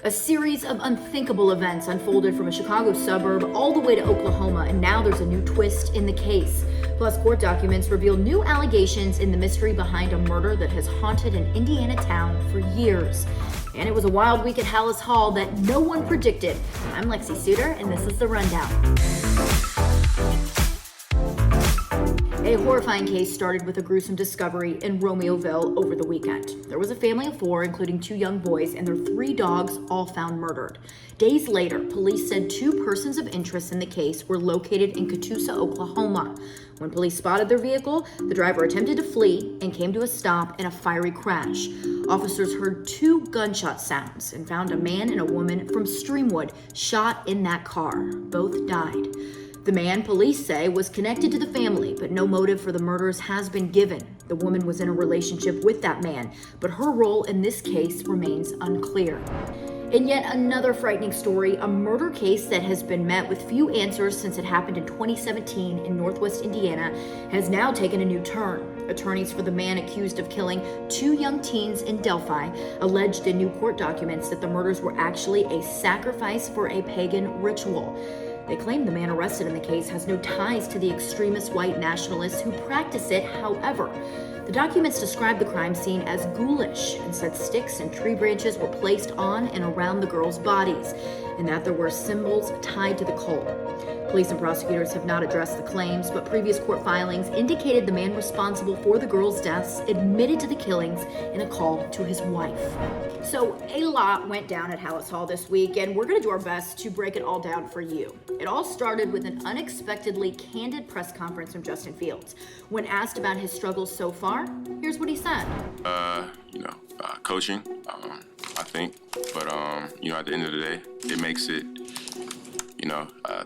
A series of unthinkable events unfolded from a Chicago suburb all the way to Oklahoma, and now there's a new twist in the case. Plus, court documents reveal new allegations in the mystery behind a murder that has haunted an Indiana town for years. And it was a wild week at Hallis Hall that no one predicted. I'm Lexi Sutter, and this is The Rundown. A horrifying case started with a gruesome discovery in Romeoville over the weekend. There was a family of 4, including 2 young boys, and their 3 dogs, all found murdered. Days later, police said 2 persons of interest in the case were located in Catoosa, Oklahoma. When police spotted their vehicle, the driver attempted to flee and came to a stop in a fiery crash. Officers heard 2 gunshot sounds and found a man and a woman from Streamwood shot in that car. Both died. The man, police say, was connected to the family, but no motive for the murders has been given. The woman was in a relationship with that man, but her role in this case remains unclear. In yet another frightening story, a murder case that has been met with few answers since it happened in 2017 in Northwest Indiana has now taken a new turn. Attorneys for the man accused of killing 2 young teens in Delphi alleged in new court documents that the murders were actually a sacrifice for a pagan ritual. They claim the man arrested in the case has no ties to the extremist white nationalists who practice it. However, the documents describe the crime scene as ghoulish and said sticks and tree branches were placed on and around the girls' bodies, and that there were symbols tied to the cult. Police and prosecutors have not addressed the claims, but previous court filings indicated the man responsible for the girls' deaths admitted to the killings in a call to his wife. So a lot went down at Hallis Hall this week, and we're going to do our best to break it all down for you. It all started with an unexpectedly candid press conference from Justin Fields. When asked about his struggles so far, here's what he said. Coaching, I think. But, at the end of the day, it makes it,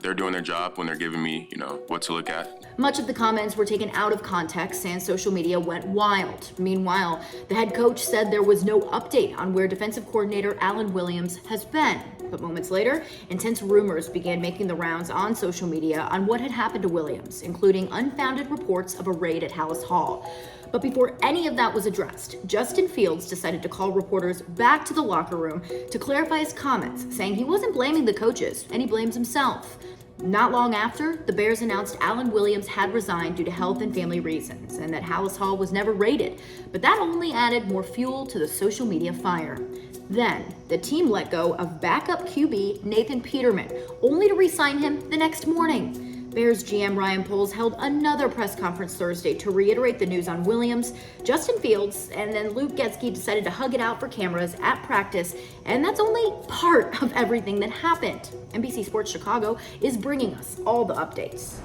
they're doing their job when they're giving me, what to look at. Much of the comments were taken out of context and social media went wild. Meanwhile, the head coach said there was no update on where defensive coordinator Alan Williams has been. But moments later, intense rumors began making the rounds on social media on what had happened to Williams, including unfounded reports of a raid at Hallis Hall. But before any of that was addressed, Justin Fields decided to call reporters back to the locker room to clarify his comments, saying he wasn't blaming the coaches and he blames himself. Not long after, the Bears announced Alan Williams had resigned due to health and family reasons, and that Hallis Hall was never raided, but that only added more fuel to the social media fire. Then, the team let go of backup QB Nathan Peterman, only to re-sign him the next morning. Bears GM Ryan Poles held another press conference Thursday to reiterate the news on Williams. Justin Fields and then Luke Getzky decided to hug it out for cameras at practice, and that's only part of everything that happened. NBC Sports Chicago is bringing us all the updates.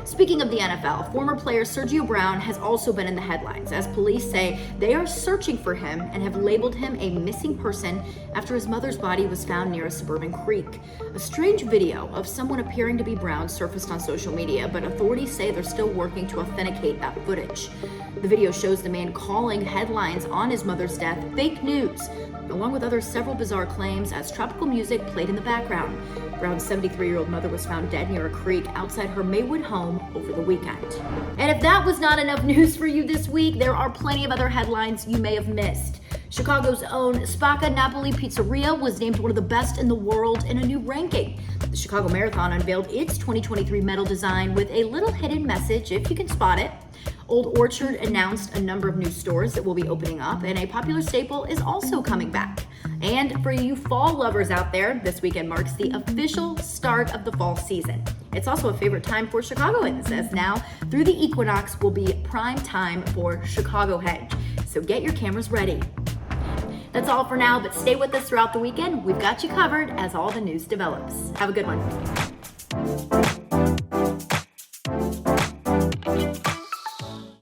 Speaking of the NFL, former player Sergio Brown has also been in the headlines as police say they are searching for him and have labeled him a missing person after his mother's body was found near a suburban creek. A strange video of someone appearing to be Brown surfaced on social media, but authorities say they're still working to authenticate that footage. The video shows the man calling headlines on his mother's death fake news, along with several bizarre claims as tropical music played in the background. Brown's 73-year-old mother was found dead near a creek outside her Maywood home over the weekend. And if that was not enough news for you this week, there are plenty of other headlines you may have missed. Chicago's own Spacca Napoli Pizzeria was named one of the best in the world in a new ranking. The Chicago Marathon unveiled its 2023 medal design with a little hidden message, if you can spot it. Old Orchard announced a number of new stores that will be opening up, and a popular staple is also coming back. And for you fall lovers out there, this weekend marks the official start of the fall season. It's also a favorite time for Chicagoans, as now through the equinox will be prime time for Chicago Hedge. So get your cameras ready. That's all for now, but stay with us throughout the weekend. We've got you covered as all the news develops. Have a good one.